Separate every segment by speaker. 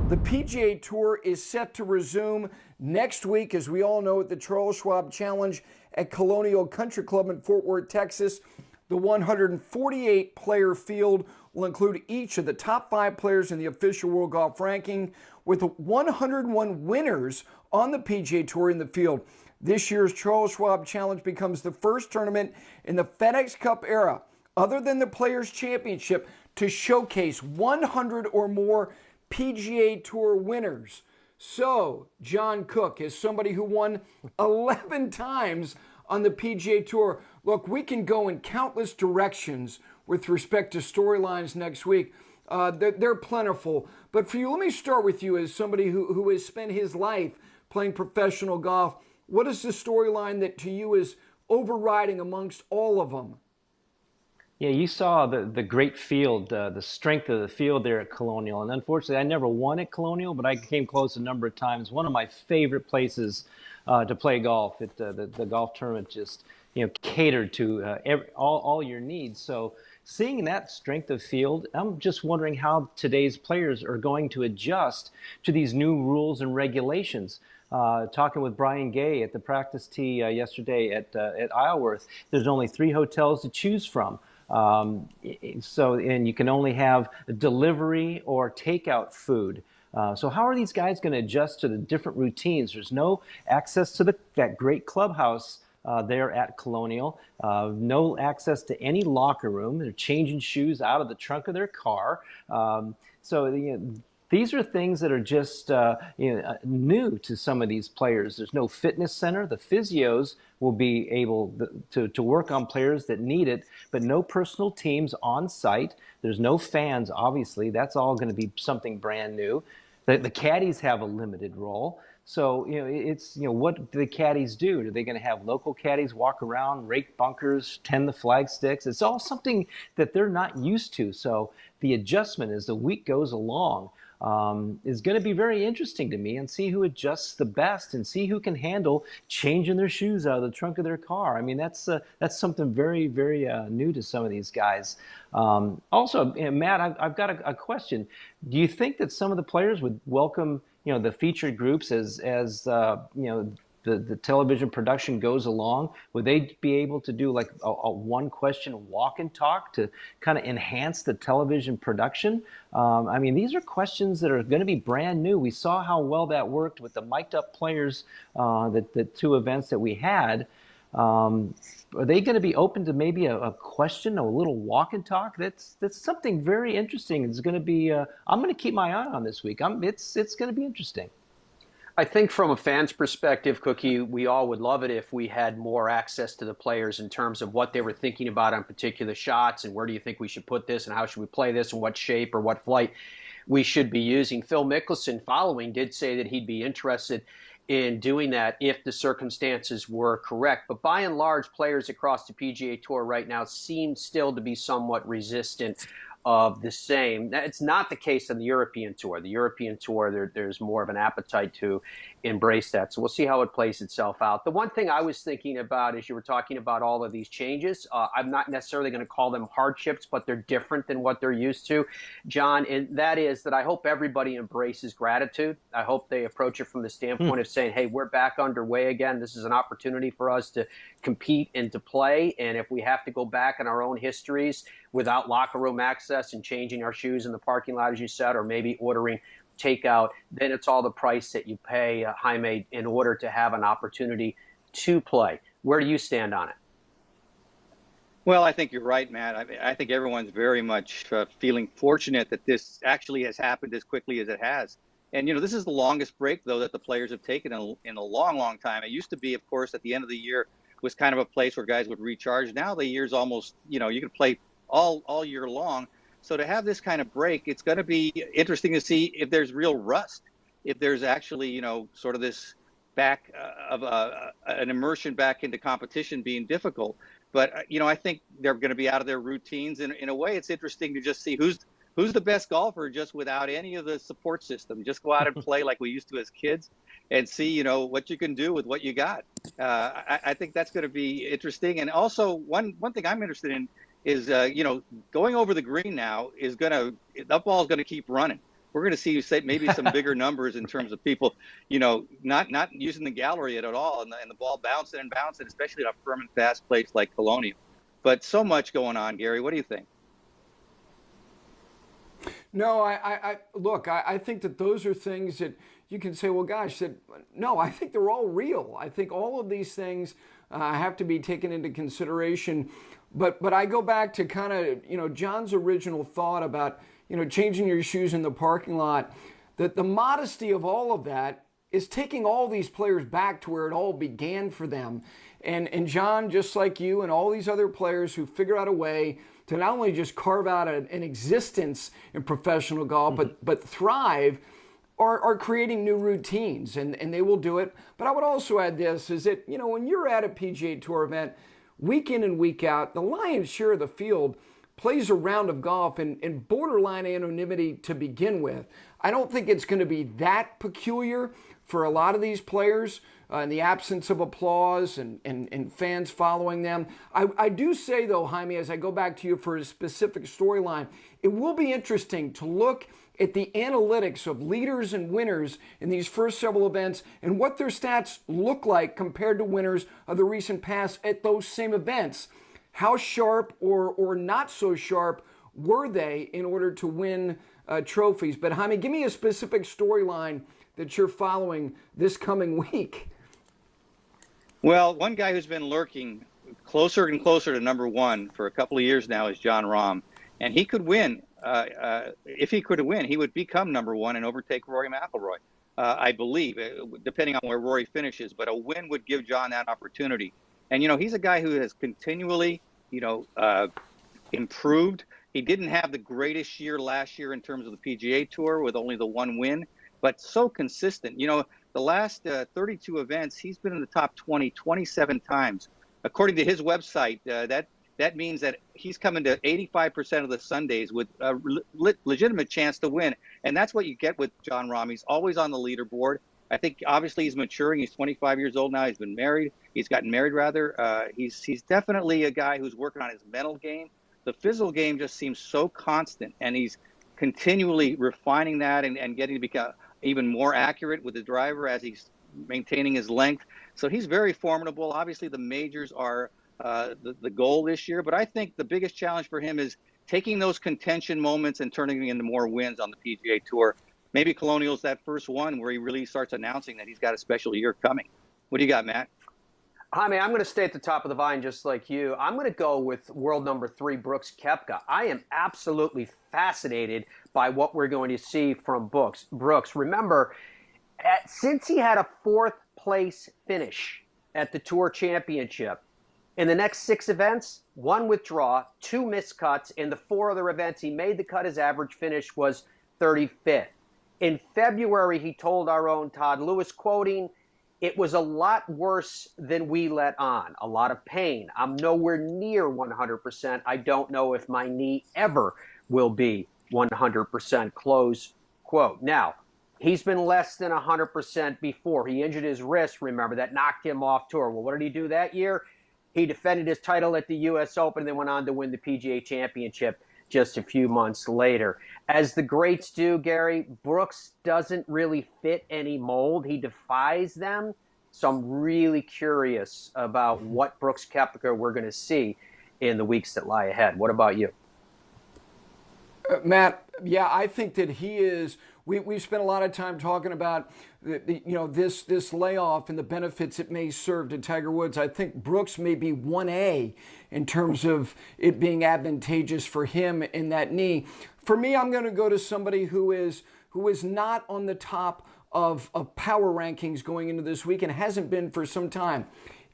Speaker 1: The PGA Tour is set to resume next week, as we all know, at the Charles Schwab Challenge at Colonial Country Club in Fort Worth, Texas. The 148-player field will include each of the top 5 players in the official World Golf Ranking, with 101 winners on the PGA Tour in the field. This year's Charles Schwab Challenge becomes the first tournament in the FedEx Cup era, other than the Players' Championship, to showcase 100 or more PGA Tour winners. So, John Cook is somebody who won 11 times on the PGA Tour. Look, we can go in countless directions with respect to storylines next week. They're plentiful. But for you, let me start with you as somebody who has spent his life playing professional golf. What is the storyline that to you is overriding amongst all of them?
Speaker 2: Yeah, you saw the great field, the strength of the field there at Colonial. And unfortunately, I never won at Colonial, but I came close a number of times. One of my favorite places to play golf. The golf tournament just catered to all your needs. So seeing that strength of field, I'm just wondering how today's players are going to adjust to these new rules and regulations. Talking with Brian Gay at the practice tee yesterday at Isleworth, there's only 3 hotels to choose from. And you can only have delivery or takeout food. So how are these guys going to adjust to the different routines? There's no access to that great clubhouse there at Colonial, no access to any locker room. They're changing shoes out of the trunk of their car. These are things that are just new to some of these players. There's no fitness center. The physios will be able to work on players that need it, but no personal teams on site. There's no fans, obviously. That's all going to be something brand new. The caddies have a limited role. So, what do the caddies do? Are they going to have local caddies walk around, rake bunkers, tend the flag sticks? It's all something that they're not used to. So the adjustment as the week goes along is going to be very interesting to me, and see who adjusts the best and see who can handle changing their shoes out of the trunk of their car. I mean, that's something very, very new to some of these guys. Also, Matt, I've got a question. Do you think that some of the players would welcome the featured groups as the television production goes along? Would they be able to do like a one question walk and talk to kind of enhance the television production? I mean, these are questions that are going to be brand new. We saw how well that worked with the mic'd up players, the 2 events that we had. Are they going to be open to maybe a question, a little walk and talk? That's something very interesting. It's going to be, I'm going to keep my eye on this week. It's going to be interesting.
Speaker 3: I think from a fan's perspective, Cookie, we all would love it if we had more access to the players in terms of what they were thinking about on particular shots and where do you think we should put this and how should we play this and what shape or what flight we should be using. Phil Mickelson, following, did say that he'd be interested in doing that if the circumstances were correct. But by and large, players across the PGA Tour right now seem still to be somewhat resistant of the same. It's not the case on the European Tour. The European Tour, there's more of an appetite to embrace that. So we'll see how it plays itself out. The one thing I was thinking about as you were talking about all of these changes, I'm not necessarily going to call them hardships, but they're different than what they're used to, John, and that is that I hope everybody embraces gratitude. I hope they approach it from the standpoint of saying, hey, we're back underway again. This is an opportunity for us to compete and to play, and if we have to go back in our own histories without locker room access and changing our shoes in the parking lot, as you said, or maybe ordering takeout, then it's all the price that you pay, Jaime, in order to have an opportunity to play. Where do you stand on it?
Speaker 4: Well, I think you're right, Matt. I think everyone's very much feeling fortunate that this actually has happened as quickly as it has. And, this is the longest break, though, that the players have taken in a long, long time. It used to be, of course, at the end of the year was kind of a place where guys would recharge. Now the year's almost, you can play all year long. So to have this kind of break, it's going to be interesting to see if there's real rust, if there's actually, sort of this back of an immersion back into competition being difficult. But, I think they're going to be out of their routines. And in a way, it's interesting to just see who's the best golfer just without any of the support system. Just go out and play like we used to as kids and see, what you can do with what you got. I think that's going to be interesting. And also one thing I'm interested in is, going over the green now that ball is going to keep running. we're going to see you say maybe some bigger numbers in terms of people, not using the gallery at all, and the ball bouncing and bouncing, especially at a firm and fast place like Colonial. But so much going on, Gary. What do you think?
Speaker 1: No, look, I think that those are things that you can say, well, gosh, no, I think they're all real. I think all of these things have to be taken into consideration. But I go back to kind of, Jon's original thought about, changing your shoes in the parking lot, that the modesty of all of that is taking all these players back to where it all began for them. And Jon, just like you and all these other players who figure out a way to not only just carve out an existence in professional golf, but thrive, are creating new routines, and they will do it. But I would also add this, is that, when you're at a PGA Tour event, week in and week out, the lion's share of the field plays a round of golf in borderline anonymity to begin with. I don't think it's going to be that peculiar for a lot of these players in the absence of applause and fans following them. I do say, though, Jaime, as I go back to you for a specific storyline, it will be interesting to look at the analytics of leaders and winners in these first several events and what their stats look like compared to winners of the recent past at those same events. How sharp or not so sharp were they in order to win trophies? But Jaime, give me a specific storyline that you're following this coming week.
Speaker 4: Well, one guy who's been lurking closer and closer to number one for a couple of years now is Jon Rahm, and he could win. If he could win, he would become number one and overtake Rory McIlroy, I believe, depending on where Rory finishes. But a win would give Jon that opportunity. And, he's a guy who has continually, improved. He didn't have the greatest year last year in terms of the PGA Tour with only the one win, but so consistent. The last 32 events, he's been in the top 20, 27 times. According to his website, that means that he's coming to 85% of the Sundays with a legitimate chance to win. And that's what you get with Jon Rahm. He's always on the leaderboard. I think obviously he's maturing. He's 25 years old now. He's been married. He's gotten married, rather. He's definitely a guy who's working on his mental game. The physical game just seems so constant, and he's continually refining that and getting to become even more accurate with the driver as he's maintaining his length. So he's very formidable. Obviously, the majors are the goal this year, but I think the biggest challenge for him is taking those contention moments and turning them into more wins on the PGA Tour. Maybe Colonial's that first one where he really starts announcing that he's got a special year coming. What do you got, Matt?
Speaker 3: Jaime, I'm going to stay at the top of the vine just like you. I'm going to go with world number 3, Brooks Koepka. I am absolutely fascinated by what we're going to see from Brooks. Remember, since he had a 4th place finish at the Tour Championship, in the next 6 events, 1 withdraw, 2 missed cuts. In the 4 other events he made the cut, his average finish was 35th. In February, he told our own Todd Lewis, quoting, "It was a lot worse than we let on. A lot of pain. I'm nowhere near 100%. I don't know if my knee ever will be 100%, close quote. Now, he's been less than 100% before. He injured his wrist, remember, that knocked him off tour. Well, what did he do that year? He defended his title at the U.S. Open and then went on to win the PGA Championship just a few months later. As the greats do, Gary, Brooks doesn't really fit any mold. He defies them. So I'm really curious about what Brooks Koepka we're going to see in the weeks that lie ahead. What about you?
Speaker 1: Matt, yeah, I think that he is. We've spent a lot of time talking about this layoff and the benefits it may serve to Tiger Woods. I think Brooks may be 1A in terms of it being advantageous for him in that knee. For me, I'm going to go to somebody who is not on the top of power rankings going into this week and hasn't been for some time.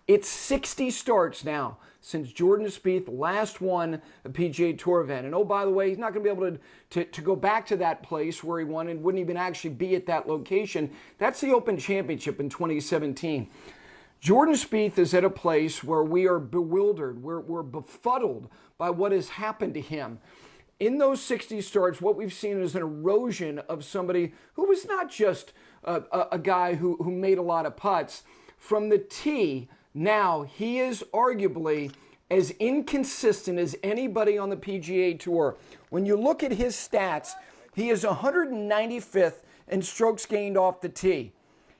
Speaker 1: It's 60 starts now since Jordan Spieth last won a PGA Tour event. And oh, by the way, he's not going to be able to go back to that place where he won and wouldn't even actually be at that location. That's the Open Championship in 2017. Jordan Spieth is at a place where we are bewildered. We're befuddled by what has happened to him. In those 60 starts, what we've seen is an erosion of somebody who was not just a guy who made a lot of putts. From the tee, now he is arguably as inconsistent as anybody on the PGA Tour. When you look at his stats, He is 195th in strokes gained off the tee.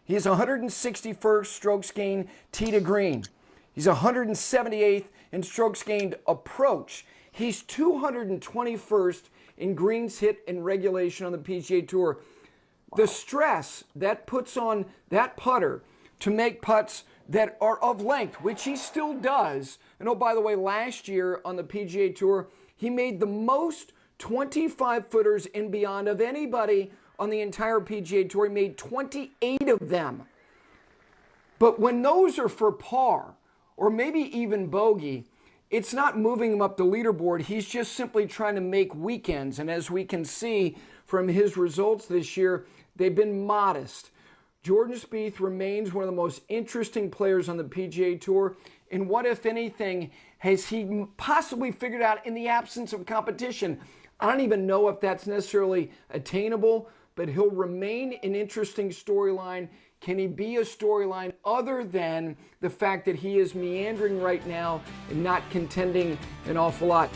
Speaker 1: He is 161st strokes gained tee to green. He's 178th in strokes gained approach. He's 221st in greens hit in regulation on the PGA Tour. The stress that puts on that putter to make putts that are of length, which he still does. And oh, by the way, last year on the PGA Tour, he made the most 25-footers and beyond of anybody on the entire PGA Tour. He made 28 of them. But when those are for par, or maybe even bogey, it's not moving him up the leaderboard. He's just simply trying to make weekends. And as we can see from his results this year, they've been modest. Jordan Spieth remains one of the most interesting players on the PGA Tour. And what, if anything, has he possibly figured out in the absence of competition? I don't even know if that's necessarily attainable, but he'll remain an interesting storyline. Can he be a storyline other than the fact that he is meandering right now and not contending an awful lot?